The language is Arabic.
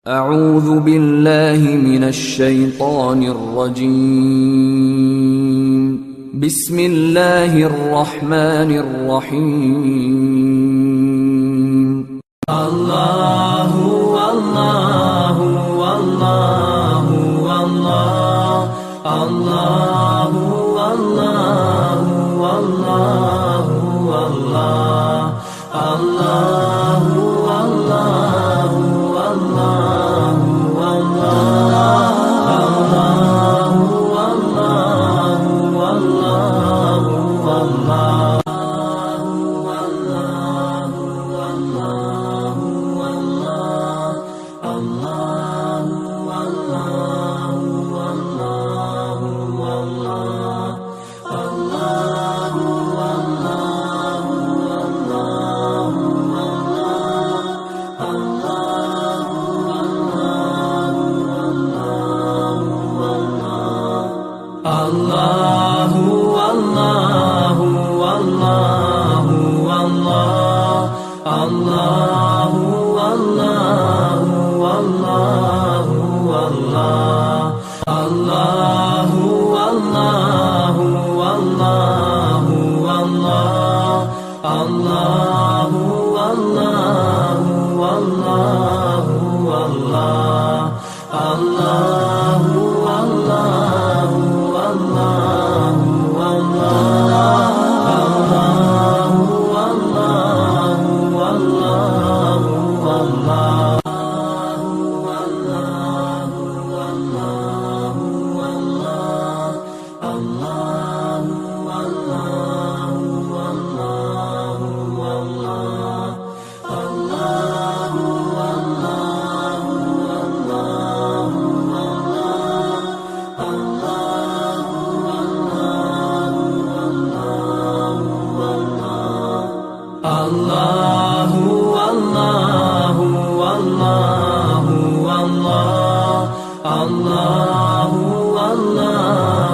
أعوذ بالله من الشيطان الرجيم. بسم الله الرحمن الرحيم. الله والله والله والله الله والله والله والله الله والله والله والله والله والله والله الله والله والله والله الله والله والله والله الله والله والله والله الله والله والله والله الله والله الله والله والله والله الله والله